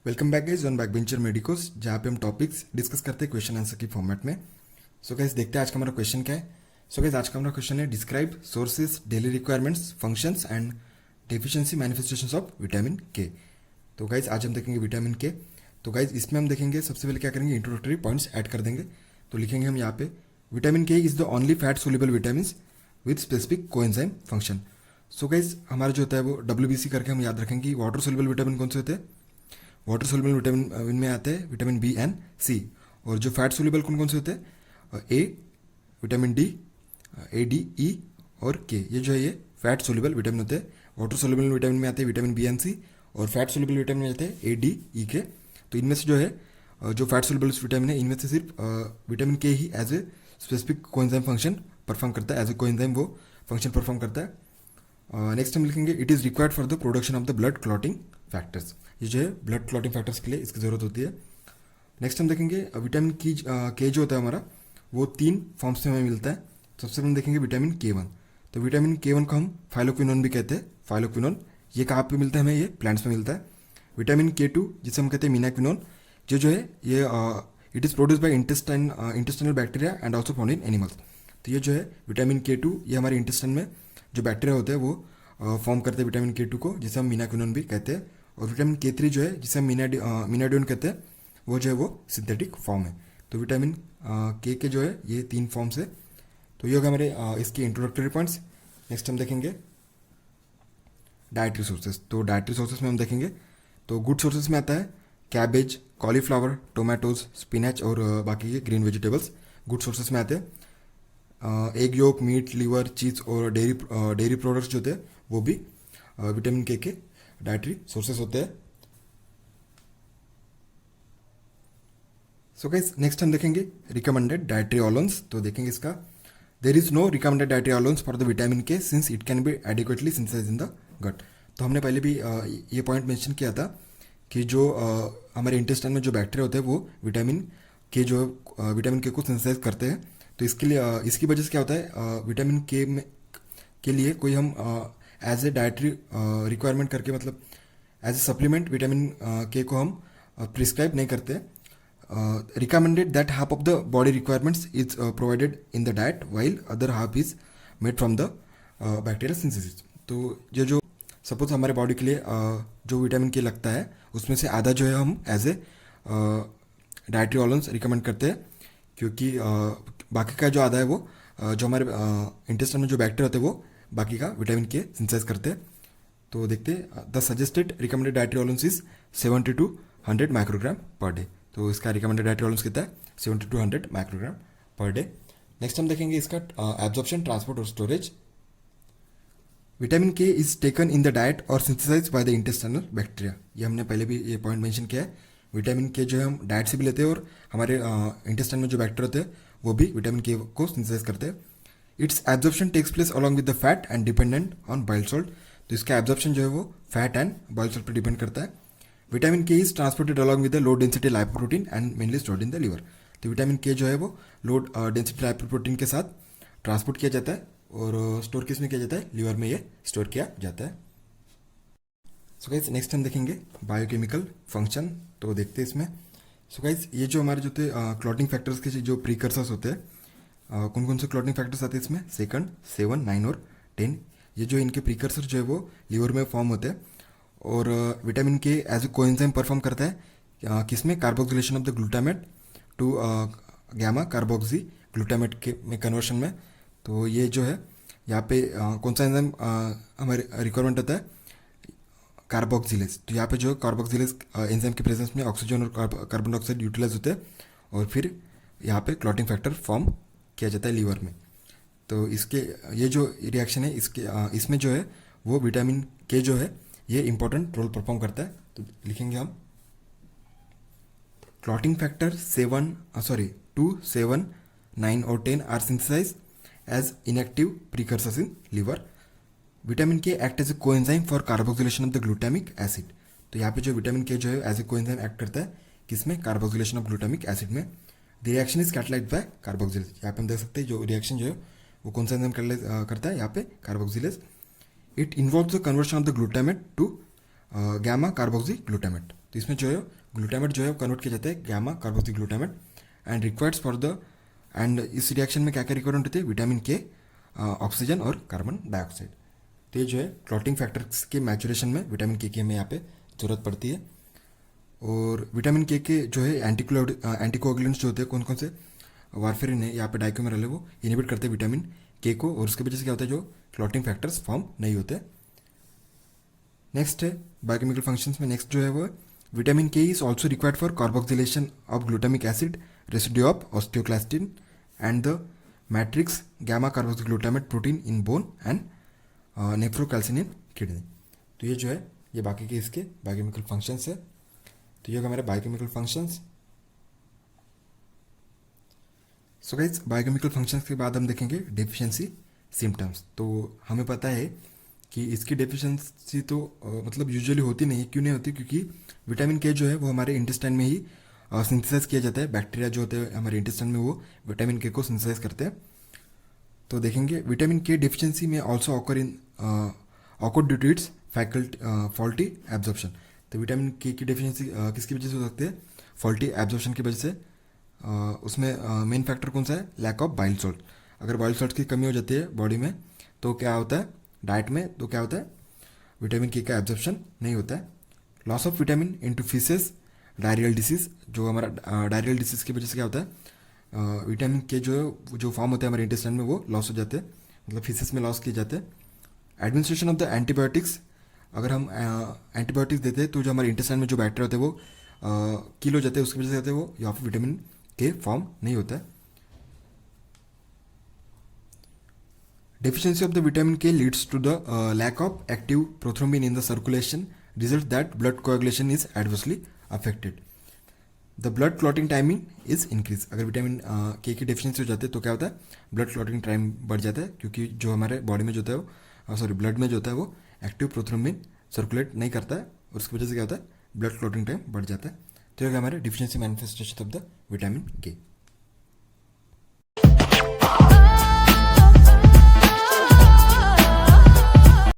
Welcome back guys on backbencher medicos, जहाँ पे हम टॉपिक्स डिस्कस करते हैं क्वेश्चन आंसर की फॉर्मेट में। सो गाइस देखते हैं आज का हमारा क्वेश्चन क्या है। सो गाइस आज का हमारा क्वेश्चन है describe sources, daily requirements, functions and deficiency manifestations of vitamin के। तो गाइस आज हम देखेंगे विटामिन के। तो गाइस इसमें हम देखेंगे सबसे पहले क्या करेंगे, इंट्रोडक्टरी पॉइंट्स ऐड कर देंगे। तो लिखेंगे हम यहाँ पे vitamin K is the only fat soluble vitamin with specific coenzyme function. So guys हमारा जो होता है वो WBC करके हम याद रखेंगे कि वाटर सोल्यूबल विटामिन कौन से होते हैं। वाटर सोल्यूबल विटामिन में आते हैं विटामिन बी एंड सी। और जो फैट सोल्यूबल कौन कौन से होते हैं, ए, विटामिन डी, AD, E और के। ये जो है ये फैट सोल्यूबल विटामिन होते हैं। वाटर सोल्यूबल विटामिन में आते हैं विटामिन बी एंड सी, और फैट सोल्यूबल विटामिन में आते हैं AD, E के। तो इनमें से जो है जो फैट सोल्यूबल विटामिन है इनमें से सिर्फ विटामिन के ही as a specific coenzyme function perform करता है, एज ए कोएंजाइम वो फंक्शन परफॉर्म करता है। नेक्स्ट हम लिखेंगे it is required for the production of the blood clotting factors. ये जो है ब्लड क्लॉटिंग फैक्टर्स के लिए इसकी ज़रूरत होती है। नेक्स्ट हम देखेंगे विटामिन की के जो होता है हमारा वो 3 फॉर्म्स में हमें मिलता है। सबसे पहले हम देखेंगे विटामिन K1। तो विटामिन K1 को हम फाइलोक्विनोन भी कहते हैं। फाइलोक्विनोन ये कहाँ पे मिलता है हमें, ये प्लांट्स में मिलता है। विटामिन K2 जिसे हम कहते हैं मीनाक्विनोन, जो है ये it is produce by intestinal bacteria and also found in animals. तो ये जो है विटामिन K2 ये हमारे इंटेस्टाइन में जो बैक्टीरिया होते हैं वो फॉर्म करते हैं विटामिन K2 को, जिसे हम मीनाक्विनोन भी कहते हैं। और विटामिन K3 जो है जिसे हम मीनाडियोन कहते हैं, वो जो है वो सिंथेटिक फॉर्म है। तो विटामिन के जो है ये 3 फॉर्म्स है। तो ये होगा हमारे इसके इंट्रोडक्टरी पॉइंट्स। नेक्स्ट हम देखेंगे डाइटरी सोर्सेज। तो डाइटरी सोर्सेज में हम देखेंगे तो गुड सोर्सेज में आता है कैबेज, कॉलीफ्लावर, टोमेटोज, स्पिनच और बाकी के ग्रीन वेजिटेबल्स गुड सोर्सेज में आते हैं। एग योक, मीट, लीवर, चीज़ और डेयरी प्रोडक्ट्स जो होते हैं वो भी विटामिन के डाइटरी सोर्सेज होते हैं। सो गाइस नेक्स्ट हम देखेंगे रिकमेंडेड डाइटरी ऑलोन्स। तो देखेंगे इसका there is no recommended dietary allowance for the vitamin K since it can be adequately synthesize in the gut. तो हमने पहले भी ये पॉइंट मेंशन किया था कि जो हमारे इंटेस्टाइन में जो बैक्टीरिया होते हैं वो विटामिन के को सिंथेसाइज करते हैं। तो इसके लिए इसकी वजह से क्या होता है, विटामिन के लिए कोई हम एज ए डाइटरी रिक्वायरमेंट करके, मतलब एज ए सप्लीमेंट विटामिन के को हम प्रिस्क्राइब नहीं करते। Recommended that half of the body requirements is provided in the diet while other half is made from the bacterial synthesis. तो ये जो सपोज हमारे बॉडी के लिए जो विटामिन के लगता है उसमें से आधा जो है हम एज ए डाइटरी ऑलोन्स रिकमेंड करते हैं, क्योंकि बाकी का जो आधा है वो जो हमारे इंटेस्टाइन में जो बैक्टीरिया होते हैं वो बाकी का विटामिन के सिंथेसाइज करते हैं। तो देखते हैं the suggested recommended dietary allowance is 70 to 100 microgram per day. तो इसका रिकमेंडेड डाइटरी ऑलोन्स कितना है, 70 to 100 microgram per day. Next हम देखेंगे इसका एब्जॉर्प्शन, ट्रांसपोर्ट और storage. Vitamin K is taken in the diet और synthesize by the intestinal bacteria. ये हमने पहले भी ये पॉइंट मेंशन किया है। विटामिन के जो है हम डाइट से भी लेते हैं और हमारे इंटेस्टाइन में जो बैक्टीरिया होते हैं वो भी विटामिन के को सिंथेसाइज करते हैं। Its absorption takes place along with the fat and dependent on bile salt. तो इसका एब्जॉर्प्शन जो है वो फैट एंड बॉइल्ड सॉल्ट पर डिपेंड करता है। Vitamin K is transported along with the low density lipoprotein and mainly stored in the liver. तो vitamin K जो है वो लो डेंसिटी लाइपोप्रोटीन के साथ ट्रांसपोर्ट किया जाता है और स्टोर किस में किया जाता है, लिवर में ये स्टोर किया जाता है। सो गाइस नेक्स्ट हम देखेंगे बायोकेमिकल फंक्शन। तो देखते हैं इसमें। सो गाइस ये जो हमारे जो थे क्लॉटिंग फैक्टर्स के जो प्रीकर्सर्स होते हैं, कौन कौन से क्लॉटिंग फैक्टर्स आते हैं इसमें, 2, 7, 9 और 10। ये जो इनके प्रीकर्सर जो है वो लिवर में फॉर्म होते हैं। और विटामिन के एज ए कोएंजाइम परफॉर्म करता है किसमें, carboxylation of the glutamate to gamma carboxy glutamate के में कन्वर्शन में। तो ये जो है यहाँ पे कौन सा एंजाइम हमारे रिक्वायरमेंट होता है, कार्बोक्सिलेज। तो यहाँ पे जो कार्बोक्सिलेज एंजाइम के प्रेजेंस में ऑक्सीजन और कार्बन डाइऑक्साइड यूटिलाइज होते हैं और फिर यहाँ पे क्लॉटिंग फैक्टर फॉर्म किया जाता है लीवर में। तो इसके ये जो रिएक्शन है इसमें जो है वो विटामिन के जो है ये इंपॉर्टेंट रोल परफॉर्म करता है। तो लिखेंगे हम क्लॉटिंग फैक्टर 2, 7, 9 और 10 are synthesize as inactive precursors in liver. Vitamin K act as a coenzyme for carboxylation of the glutamic acid. तो यहाँ पे जो विटामिन के जो है एज ए कोएंजाइम एक्ट करता है किसमें, कार्बोक्सिलेशन ऑफ ग्लूटामिक एसिड में। The reaction is catalysed by carboxylase. यहाँ पे हम देख सकते हैं जो रिएक्शन जो है वो कौन सा एंजाइम करता है यहाँ पे, carboxylase. It involves the conversion of the glutamate to gamma carboxy glutamate. तो इसमें जो है ग्लूटामेट जो है कन्वर्ट किया जाता है gamma carboxy glutamate and required for the, and इस रिएक्शन में क्या क्या रिक्वायरमेंट होती है, विटामिन के, ऑक्सीजन और कार्बन डाइऑक्साइड। तो ये जो है क्लॉटिंग फैक्टर्स के मैचुरेशन में विटामिन के की हमें यहाँ पे ज़रूरत पड़ती है। और विटामिन के जो है एंटीकोगुलेंट्स जो होते हैं, कौन कौन से वारफेरिन है, यहाँ पे डाइक्यूमेरल है, वो इनहिबिट करते हैं विटामिन के को, और उसकी वजह से क्या होता है, जो क्लॉटिंग फैक्टर्स फॉर्म नहीं होते। नेक्स्ट है बायोकेमिकल फंक्शंस में, नेक्स्ट जो है वो vitamin K is also required for carboxylation of glutamic acid, residue of osteocalcin and the matrix gamma carboxyglutamate protein in bone and nephrocalcin in kidney. तो ये जो है ये बाकी के इसके बायोकेमिकल फंक्शंस है। तो ये होगा हमारे biochemical functions. So guys biochemical functions के बाद हम देखेंगे डेफिशिएंसी सिम्टम्स। तो हमें पता है कि इसकी डेफिशिएंसी तो मतलब यूजुअली होती नहीं है। क्यों नहीं होती? क्योंकि विटामिन के जो है वो हमारे इंटेस्टाइन में ही सिंथेसाइज किया जाता है। बैक्टीरिया जो होते हैं हमारे इंटेस्टाइन में वो विटामिन के को सिंथेसाइज करते हैं। तो देखेंगे विटामिन के डेफिशिएंसी में also occur in occur due to its faulty absorption. तो विटामिन के की डेफिशिएंसी किसकी वजह से हो सकती है? फॉल्टी एब्जॉर्प्शन की वजह से। उसमें मेन फैक्टर कौन सा है? Lack of bile salt. अगर बाइल सॉल्ट की कमी हो जाती है बॉडी में तो क्या होता है, डाइट में, तो क्या होता है, विटामिन के का एब्जॉर्प्शन नहीं होता है। Loss of vitamin into faeces, diarrhoeal disease, जो हमारा डायरियल डिसीज की वजह से क्या होता है, विटामिन के जो फॉर्म होते हैं हमारे इंटेस्टाइन में वो लॉस हो जाते हैं, मतलब फीसेस में लॉस किए जाते हैं। एडमिनिस्ट्रेशन ऑफ द एंटीबायोटिक्स, अगर हम एंटीबायोटिक्स देते हैं तो जो हमारे इंटेस्टाइन में जो बैक्टीरिया होते हैं वो किल हो जाते हैं, उसकी वजह से होते हैं वो, या फिर विटामिन के फॉर्म नहीं होता है। Deficiency of the vitamin K leads to the lack of active prothrombin in the circulation, result that blood coagulation is adversely affected. The blood clotting timing is increased. अगर विटामिन के की deficiency हो जाती है तो क्या होता है, blood clotting time बढ़ जाता है, क्योंकि जो हमारे बॉडी में जो होता है वो ब्लड में जो होता है वो एक्टिव प्रोथ्रोम्बिन सर्कुलेट नहीं करता है, और उसकी वजह से क्या होता है, ब्लड क्लॉटिंग टाइम बढ़ जाता है। तो ये हमारे deficiency manifestation of the vitamin के।